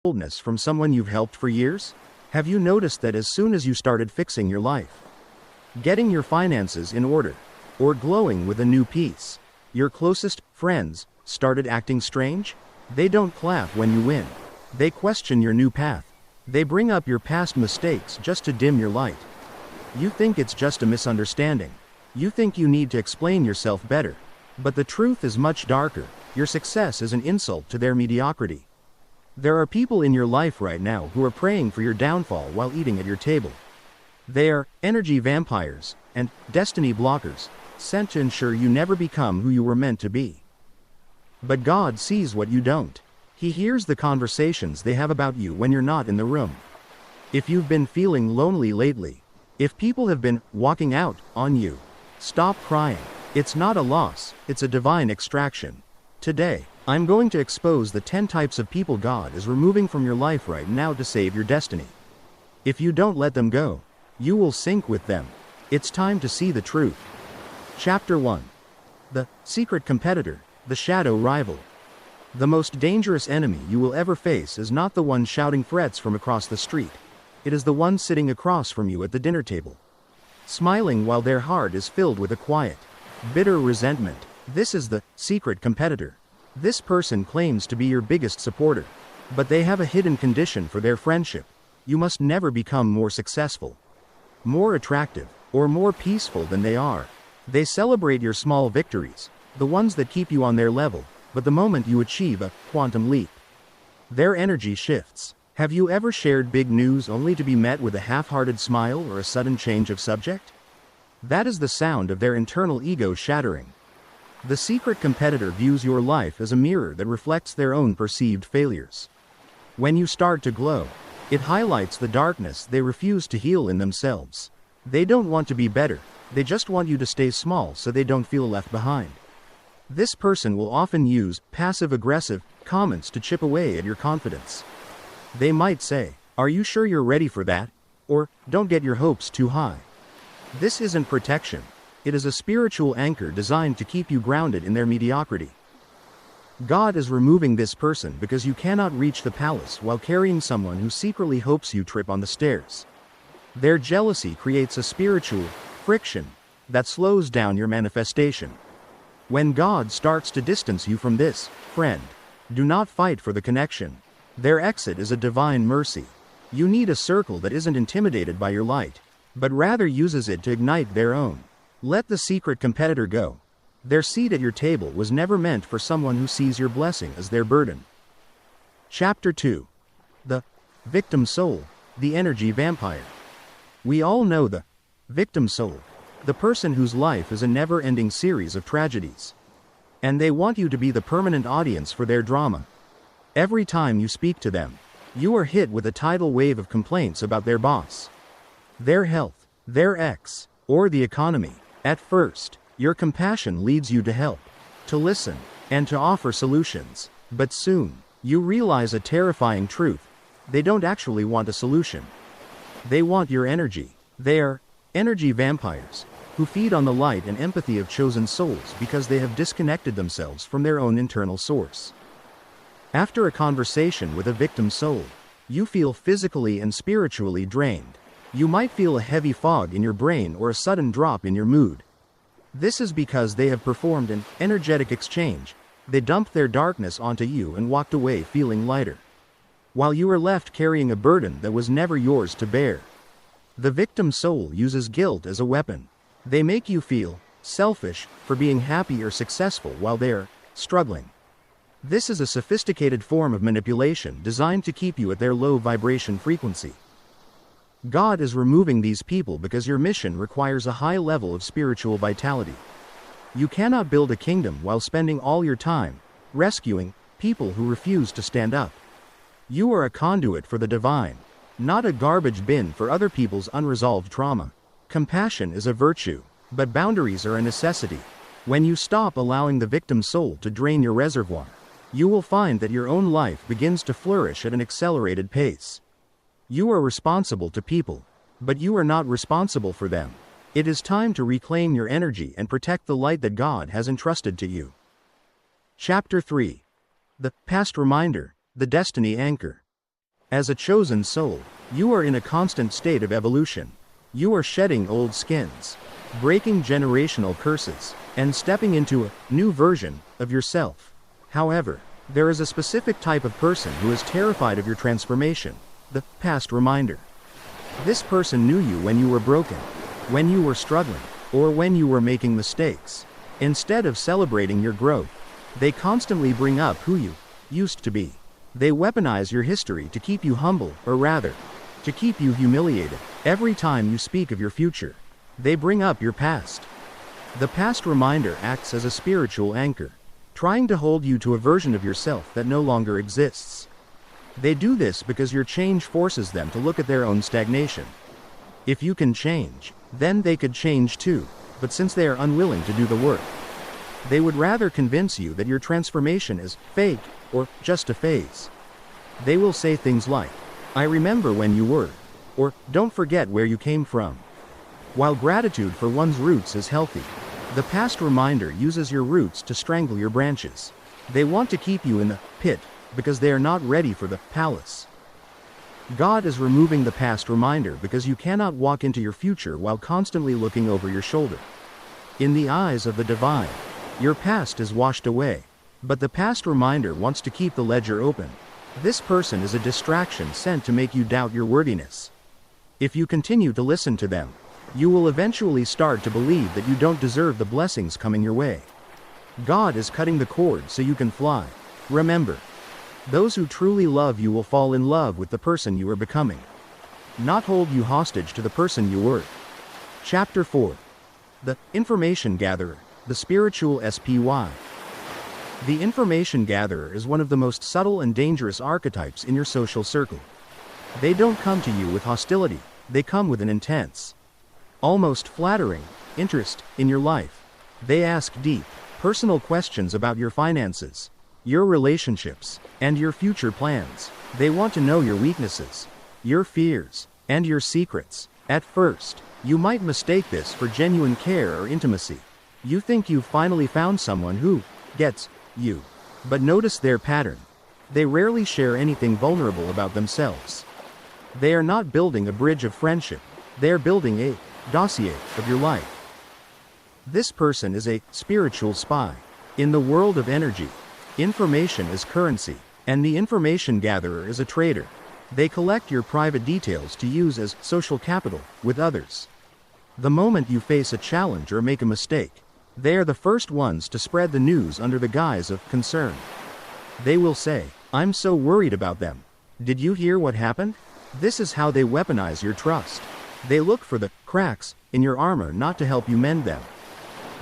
coldness from someone you've helped for years? Have you noticed that as soon as you started fixing your life, getting your finances in order, or glowing with a new piece, your closest friends started acting strange? They don't clap when you win. They question your new path. They bring up your past mistakes just to dim your light. You think it's just a misunderstanding. You think you need to explain yourself better. But the truth is much darker. Your success is an insult to their mediocrity. There are people in your life right now who are praying for your downfall while eating at your table. They are energy vampires and destiny blockers, sent to ensure you never become who you were meant to be. But God sees what you don't. He hears the conversations they have about you when you're not in the room. If you've been feeling lonely lately, if people have been walking out on you, stop crying. It's not a loss, it's a divine extraction. Today, I'm going to expose the 10 types of people God is removing from your life right now to save your destiny. If you don't let them go, you will sink with them. It's time to see the truth. Chapter 1. The secret competitor, the shadow rival. The most dangerous enemy you will ever face is not the one shouting threats from across the street. It is the one sitting across from you at the dinner table, smiling while their heart is filled with a quiet, bitter resentment. This is the secret competitor. This person claims to be your biggest supporter, but they have a hidden condition for their friendship. You must never become more successful, more attractive, or more peaceful than they are. They celebrate your small victories, the ones that keep you on their level, but the moment you achieve a quantum leap, their energy shifts. Have you ever shared big news only to be met with a half-hearted smile or a sudden change of subject? That is the sound of their internal ego shattering. The secret competitor views your life as a mirror that reflects their own perceived failures. When you start to glow, it highlights the darkness they refuse to heal in themselves. They don't want to be better, they just want you to stay small so they don't feel left behind. This person will often use passive-aggressive comments to chip away at your confidence. They might say, "Are you sure you're ready for that?" Or, "Don't get your hopes too high." This isn't protection. It is a spiritual anchor designed to keep you grounded in their mediocrity. God is removing this person because you cannot reach the palace while carrying someone who secretly hopes you trip on the stairs. Their jealousy creates a spiritual friction that slows down your manifestation. When God starts to distance you from this friend, do not fight for the connection. Their exit is a divine mercy. You need a circle that isn't intimidated by your light, but rather uses it to ignite their own. Let the secret competitor go. Their seat at your table was never meant for someone who sees your blessing as their burden. Chapter 2. The victim soul, the energy vampire. We all know the victim soul, the person whose life is a never-ending series of tragedies. And they want you to be the permanent audience for their drama. Every time you speak to them, you are hit with a tidal wave of complaints about their boss, their health, their ex, or the economy. At first, your compassion leads you to help, to listen, and to offer solutions. But soon, you realize a terrifying truth. They don't actually want a solution. They want your energy. They are energy vampires, who feed on the light and empathy of chosen souls because they have disconnected themselves from their own internal source. After a conversation with a victim soul, you feel physically and spiritually drained. You might feel a heavy fog in your brain or a sudden drop in your mood. This is because they have performed an energetic exchange. They dumped their darkness onto you and walked away feeling lighter, while you are left carrying a burden that was never yours to bear. The victim soul uses guilt as a weapon. They make you feel selfish for being happy or successful while they're struggling. This is a sophisticated form of manipulation designed to keep you at their low vibration frequency. God is removing these people because your mission requires a high level of spiritual vitality. You cannot build a kingdom while spending all your time rescuing people who refuse to stand up. You are a conduit for the divine, not a garbage bin for other people's unresolved trauma. Compassion is a virtue, but boundaries are a necessity. When you stop allowing the victim soul to drain your reservoir, you will find that your own life begins to flourish at an accelerated pace. You are responsible to people, but you are not responsible for them. It is time to reclaim your energy and protect the light that God has entrusted to you. Chapter 3. The past reminder, the destiny anchor. As a chosen soul, you are in a constant state of evolution. You are shedding old skins, breaking generational curses, and stepping into a new version of yourself. However, there is a specific type of person who is terrified of your transformation, the past reminder. This person knew you when you were broken, when you were struggling, or when you were making mistakes. Instead of celebrating your growth, they constantly bring up who you used to be. They weaponize your history to keep you humble, or rather, to keep you humiliated. Every time you speak of your future, they bring up your past. The past reminder acts as a spiritual anchor, trying to hold you to a version of yourself that no longer exists. They do this because your change forces them to look at their own stagnation. If you can change, then they could change too, but since they are unwilling to do the work, they would rather convince you that your transformation is fake, or just a phase. They will say things like, "I remember when you were," or "Don't forget where you came from." While gratitude for one's roots is healthy, the past reminder uses your roots to strangle your branches. They want to keep you in the pit, because they are not ready for the palace. God is removing the past reminder because you cannot walk into your future while constantly looking over your shoulder. In the eyes of the divine, your past is washed away, but the past reminder wants to keep the ledger open. This person is a distraction sent to make you doubt your worthiness. If you continue to listen to them, you will eventually start to believe that you don't deserve the blessings coming your way. God is cutting the cord so you can fly. Remember, those who truly love you will fall in love with the person you are becoming, not hold you hostage to the person you were. Chapter 4. The Information Gatherer, the Spiritual SPY. The information gatherer is one of the most subtle and dangerous archetypes in your social circle. They don't come to you with hostility, they come with an intense, almost flattering, interest in your life. They ask deep, personal questions about your finances, your relationships, and your future plans. They want to know your weaknesses, your fears, and your secrets. At first, you might mistake this for genuine care or intimacy. You think you've finally found someone who gets you. But notice their pattern. They rarely share anything vulnerable about themselves. They are not building a bridge of friendship. They are building a dossier of your life. This person is a spiritual spy. In the world of energy, information is currency, and the information gatherer is a trader. They collect your private details to use as social capital with others. The moment you face a challenge or make a mistake, they are the first ones to spread the news under the guise of concern. They will say, "I'm so worried about them. Did you hear what happened?" This is how they weaponize your trust. They look for the cracks in your armor not to help you mend them,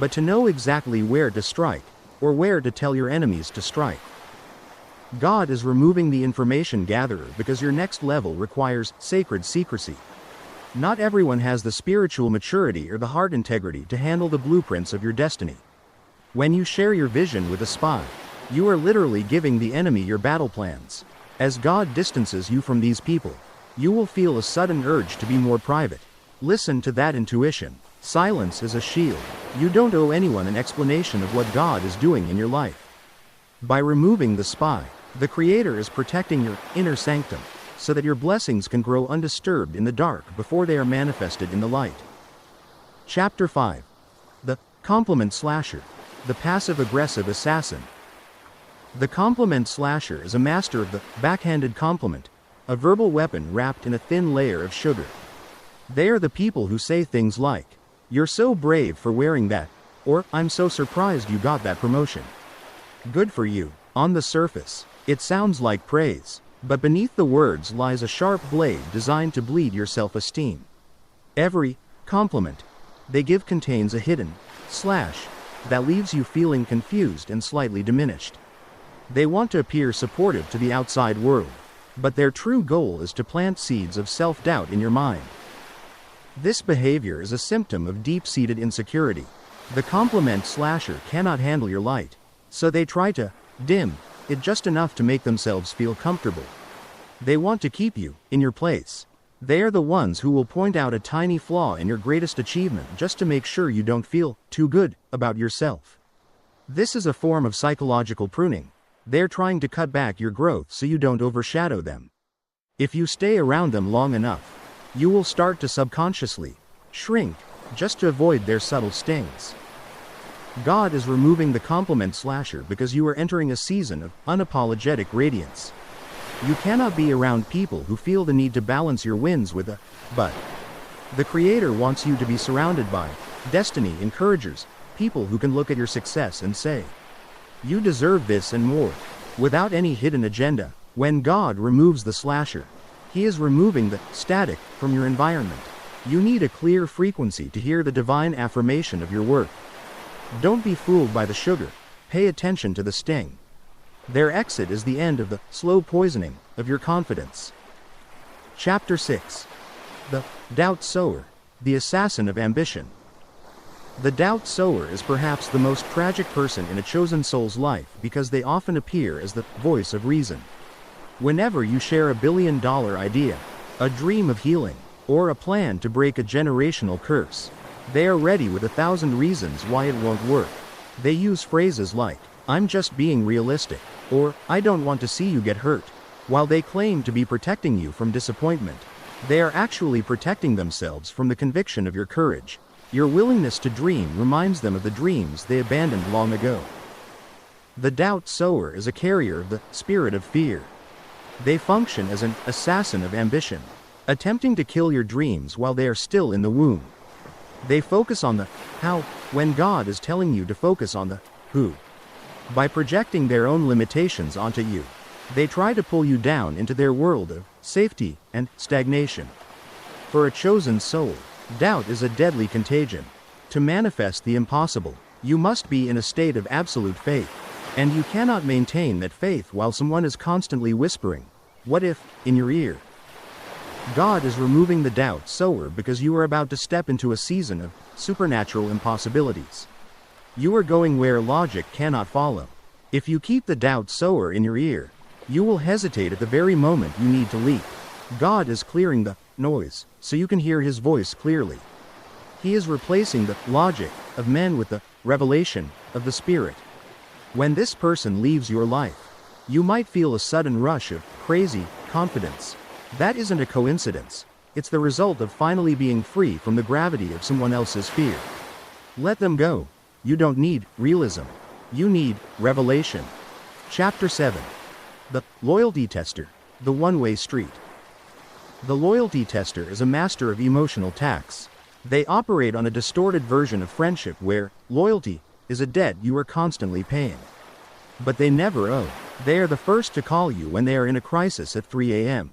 but to know exactly where to strike, or where to tell your enemies to strike. God is removing the information gatherer because your next level requires sacred secrecy. Not everyone has the spiritual maturity or the heart integrity to handle the blueprints of your destiny. When you share your vision with a spy, you are literally giving the enemy your battle plans. As God distances you from these people, you will feel a sudden urge to be more private. Listen to that intuition. Silence is a shield. You don't owe anyone an explanation of what God is doing in your life. By removing the spy, the Creator is protecting your inner sanctum, so that your blessings can grow undisturbed in the dark before they are manifested in the light. Chapter 5. The Compliment Slasher, the Passive-Aggressive Assassin. The compliment slasher is a master of the backhanded compliment, a verbal weapon wrapped in a thin layer of sugar. They are the people who say things like, "You're so brave for wearing that," or "I'm so surprised you got that promotion." Good for you. On the surface, it sounds like praise, but beneath the words lies a sharp blade designed to bleed your self-esteem. Every compliment they give contains a hidden slash that leaves you feeling confused and slightly diminished. They want to appear supportive to the outside world, but their true goal is to plant seeds of self-doubt in your mind. This behavior is a symptom of deep-seated insecurity. The compliment slasher cannot handle your light, so they try to dim it just enough to make themselves feel comfortable. They want to keep you in your place. They are the ones who will point out a tiny flaw in your greatest achievement just to make sure you don't feel too good about yourself. This is a form of psychological pruning. They're trying to cut back your growth so you don't overshadow them. If you stay around them long enough, you will start to subconsciously shrink just to avoid their subtle stings. God is removing the compliment slasher because you are entering a season of unapologetic radiance. You cannot be around people who feel the need to balance your wins with a but. The Creator wants you to be surrounded by destiny encouragers, people who can look at your success and say, "You deserve this and more," without any hidden agenda. When God removes the slasher, He is removing the static from your environment. You need a clear frequency to hear the divine affirmation of your work. Don't be fooled by the sugar. Pay attention to the sting. Their exit is the end of the slow poisoning of your confidence. Chapter 6. The Doubt-Sower, the Assassin of Ambition. The Doubt-Sower is perhaps the most tragic person in a chosen soul's life because they often appear as the voice of reason. Whenever you share a billion-dollar idea, a dream of healing, or a plan to break a generational curse, they are ready with 1,000 reasons why it won't work. They use phrases like, "I'm just being realistic," or "I don't want to see you get hurt." While they claim to be protecting you from disappointment, they are actually protecting themselves from the conviction of your courage. Your willingness to dream reminds them of the dreams they abandoned long ago. The Doubt-Sower is a carrier of the spirit of fear. They function as an assassin of ambition, attempting to kill your dreams while they are still in the womb. They focus on the how, when God is telling you to focus on the who. By projecting their own limitations onto you, they try to pull you down into their world of safety and stagnation. For a chosen soul, doubt is a deadly contagion. To manifest the impossible, you must be in a state of absolute faith, and you cannot maintain that faith while someone is constantly whispering, "What if," in your ear. God is removing the Doubt-Sower because you are about to step into a season of supernatural impossibilities. You are going where logic cannot follow. If you keep the Doubt-Sower in your ear, you will hesitate at the very moment you need to leap. God is clearing the noise so you can hear His voice clearly. He is replacing the logic of men with the revelation of the Spirit. When this person leaves your life, you might feel a sudden rush of crazy confidence. That isn't a coincidence. It's the result of finally being free from the gravity of someone else's fear. Let them go. You don't need realism. You need revelation. Chapter 7. The Loyalty Tester, the One-Way Street. The loyalty tester is a master of emotional tax. They operate on a distorted version of friendship where loyalty is a debt you are constantly paying. But they never owe. They are the first to call you when they are in a crisis at 3 a.m.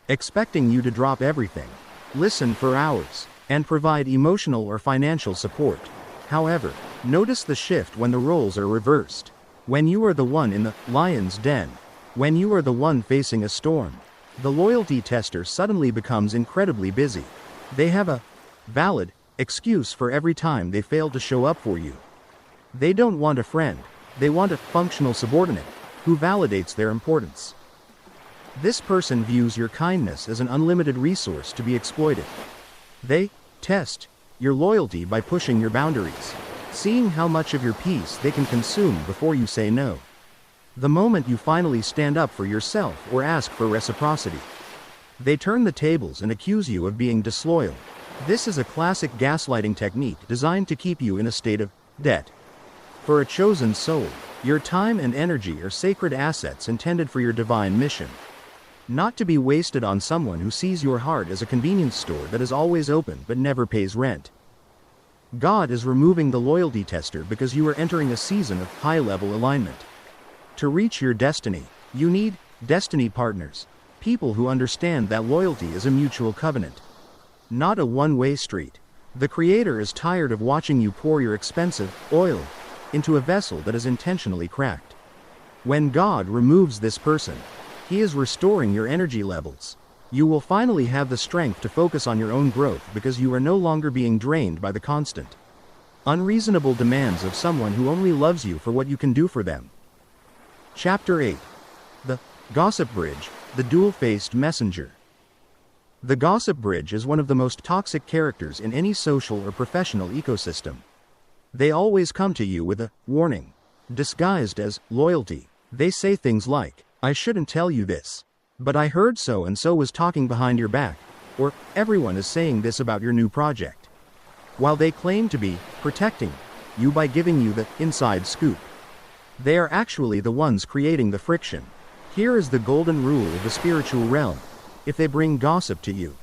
expecting you to drop everything, listen for hours, and provide emotional or financial support. However, notice the shift when the roles are reversed. When you are the one in the lion's den, when you are the one facing a storm, the loyalty tester suddenly becomes incredibly busy. They have a valid excuse for every time they fail to show up for you. They don't want a friend, they want a functional subordinate who validates their importance. This person views your kindness as an unlimited resource to be exploited. They test your loyalty by pushing your boundaries, seeing how much of your peace they can consume before you say no. The moment you finally stand up for yourself or ask for reciprocity, they turn the tables and accuse you of being disloyal. This is a classic gaslighting technique designed to keep you in a state of debt. For a chosen soul, your time and energy are sacred assets intended for your divine mission, not to be wasted on someone who sees your heart as a convenience store that is always open but never pays rent. God is removing the loyalty tester because you are entering a season of high-level alignment. To reach your destiny, you need destiny partners, people who understand that loyalty is a mutual covenant, not a one-way street. The Creator is tired of watching you pour your expensive oil into a vessel that is intentionally cracked. When God removes this person, He is restoring your energy levels. You will finally have the strength to focus on your own growth because you are no longer being drained by the constant, unreasonable demands of someone who only loves you for what you can do for them. Chapter 8. The Gossip Bridge, the Dual-Faced Messenger. The Gossip Bridge is one of the most toxic characters in any social or professional ecosystem. They always come to you with a warning, disguised as loyalty. They say things like, "I shouldn't tell you this, But I heard so and so was talking behind your back, or everyone is saying this about your new project. While they claim to be protecting you by giving you the inside scoop, they are actually the ones creating the friction. Here is the golden rule of the spiritual realm. If they bring gossip to you,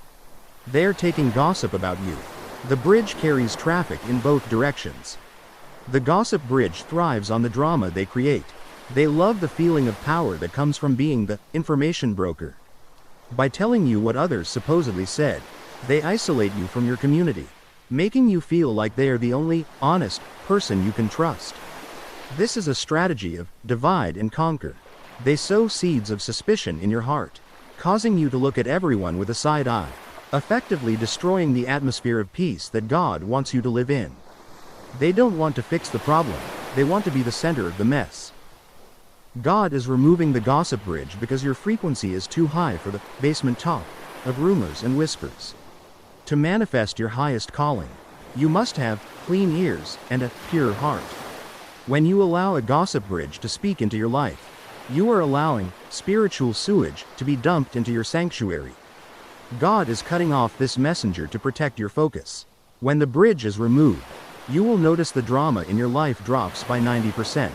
they are taking gossip about you. The bridge carries traffic in both directions. The gossip bridge thrives on the drama they create. They love the feeling of power that comes from being the information broker. By telling you what others supposedly said, they isolate you from your community, making you feel like they are the only honest person you can trust. This is a strategy of divide and conquer. They sow seeds of suspicion in your heart, causing you to look at everyone with a side eye, effectively destroying the atmosphere of peace that God wants you to live in. They don't want to fix the problem, they want to be the center of the mess. God is removing the gossip bridge because your frequency is too high for the basement talk of rumors and whispers. To manifest your highest calling, you must have clean ears and a pure heart. When you allow a gossip bridge to speak into your life, you are allowing spiritual sewage to be dumped into your sanctuary. God is cutting off this messenger to protect your focus. When the bridge is removed, you will notice the drama in your life drops by 90%.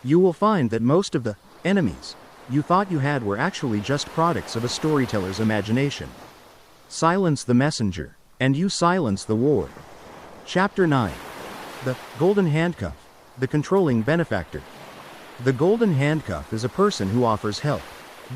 You will find that most of the enemies you thought you had were actually just products of a storyteller's imagination. Silence the messenger, and you silence the war. Chapter 9. The Golden Handcuff, the Controlling Benefactor. The Golden Handcuff is a person who offers help,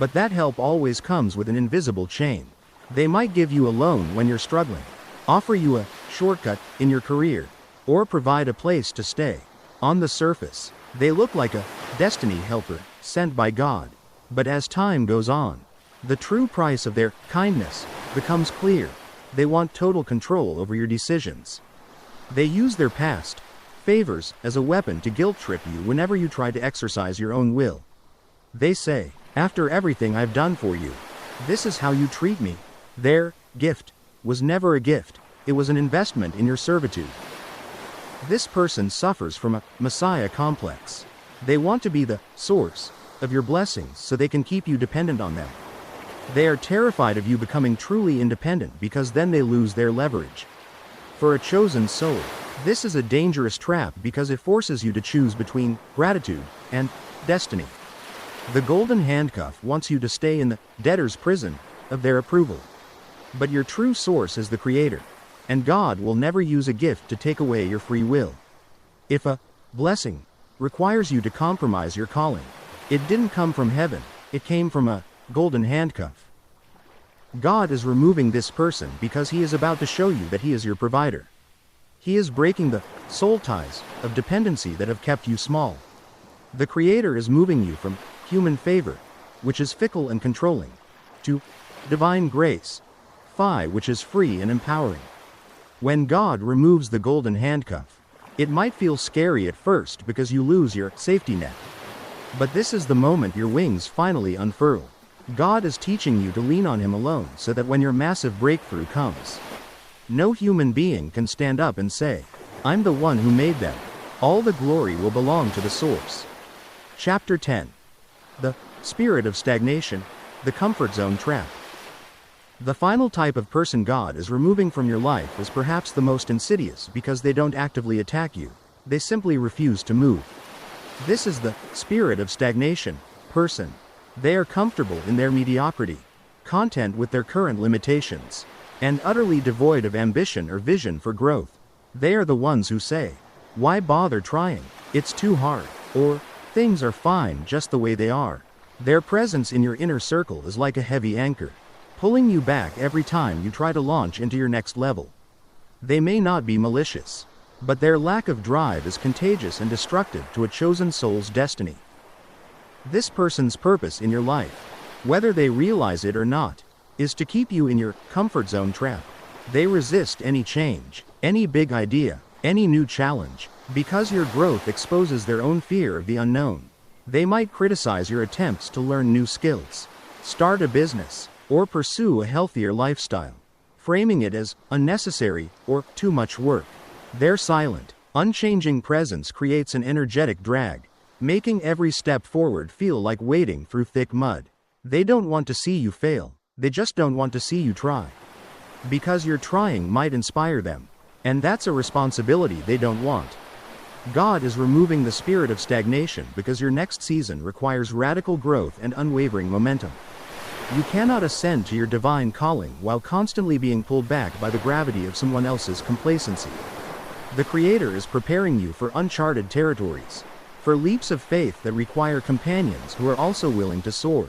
but that help always comes with an invisible chain. They might give you a loan when you're struggling, offer you a shortcut in your career, or provide a place to stay. On the surface, they look like a destiny helper sent by God. But as time goes on, the true price of their kindness becomes clear. They want total control over your decisions. They use their past favors as a weapon to guilt-trip you whenever you try to exercise your own will. They say, after everything I've done for you, this is how you treat me. Their gift was never a gift, it was an investment in your servitude. This person suffers from a messiah complex. They want to be the source of your blessings so they can keep you dependent on them. They are terrified of you becoming truly independent because then they lose their leverage. For a chosen soul, this is a dangerous trap because it forces you to choose between gratitude and destiny. The Golden Handcuff wants you to stay in the debtor's prison of their approval. But your true source is the Creator, and God will never use a gift to take away your free will. If a blessing requires you to compromise your calling, it didn't come from heaven, it came from a golden handcuff. God is removing this person because He is about to show you that He is your provider. He is breaking the soul ties of dependency that have kept you small. The Creator is moving you from human favor, which is fickle and controlling, to divine grace, which is free and empowering. When God removes the golden handcuff, it might feel scary at first because you lose your safety net. But this is the moment your wings finally unfurl. God is teaching you to lean on Him alone so that when your massive breakthrough comes, no human being can stand up and say, I'm the one who made them. All the glory will belong to the source. Chapter 10. The Spirit of Stagnation, the Comfort Zone Trap. The final type of person God is removing from your life is perhaps the most insidious because they don't actively attack you, they simply refuse to move. This is the Spirit of Stagnation person. They are comfortable in their mediocrity, content with their current limitations, and utterly devoid of ambition or vision for growth. They are the ones who say, why bother trying? It's too hard. Or, things are fine just the way they are. Their presence in your inner circle is like a heavy anchor, pulling you back every time you try to launch into your next level. They may not be malicious, but their lack of drive is contagious and destructive to a chosen soul's destiny. This person's purpose in your life, whether they realize it or not, is to keep you in your comfort zone trap. They resist any change, any big idea, any new challenge, because your growth exposes their own fear of the unknown. They might criticize your attempts to learn new skills, start a business, or pursue a healthier lifestyle, framing it as unnecessary or too much work. Their silent, unchanging presence creates an energetic drag, making every step forward feel like wading through thick mud. They don't want to see you fail, they just don't want to see you try. Because your trying might inspire them, and that's a responsibility they don't want. God is removing the spirit of stagnation because your next season requires radical growth and unwavering momentum. You cannot ascend to your divine calling while constantly being pulled back by the gravity of someone else's complacency. The Creator is preparing you for uncharted territories, for leaps of faith that require companions who are also willing to soar.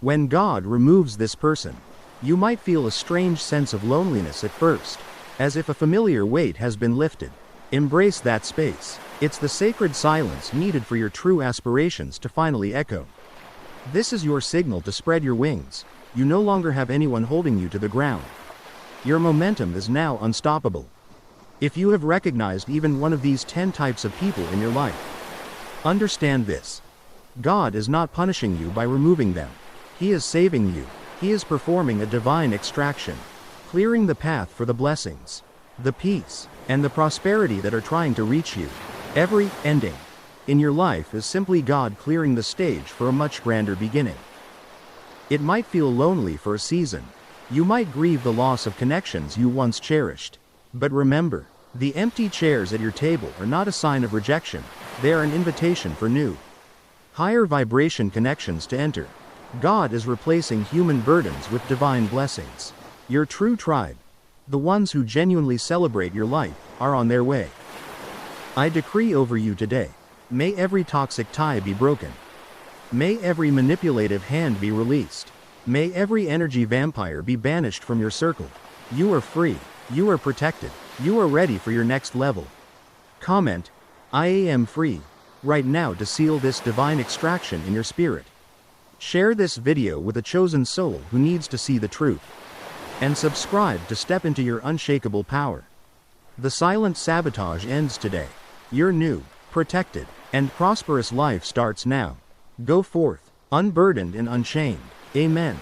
When God removes this person, you might feel a strange sense of loneliness at first, as if a familiar weight has been lifted. Embrace that space. It's the sacred silence needed for your true aspirations to finally echo. This is your signal to spread your wings. You no longer have anyone holding you to the ground. Your momentum is now unstoppable. If you have recognized even one of these 10 types of people in your life, understand this. God is not punishing you by removing them. He is saving you. He is performing a divine extraction, clearing the path for the blessings, the peace, and the prosperity that are trying to reach you. Every ending in your life is simply God clearing the stage for a much grander beginning. It might feel lonely for a season. You might grieve the loss of connections you once cherished. But remember, the empty chairs at your table are not a sign of rejection. They are an invitation for new, higher vibration connections to enter. God is replacing human burdens with divine blessings. Your true tribe, the ones who genuinely celebrate your life, are on their way. I decree over you today, may every toxic tie be broken. May every manipulative hand be released. May every energy vampire be banished from your circle. You are free. You are protected. You are ready for your next level. Comment, I am free, right now to seal this divine extraction in your spirit. Share this video with a chosen soul who needs to see the truth. And subscribe to step into your unshakable power. The silent sabotage ends today. Your new, protected, and prosperous life starts now. Go forth, unburdened and unchained. Amen.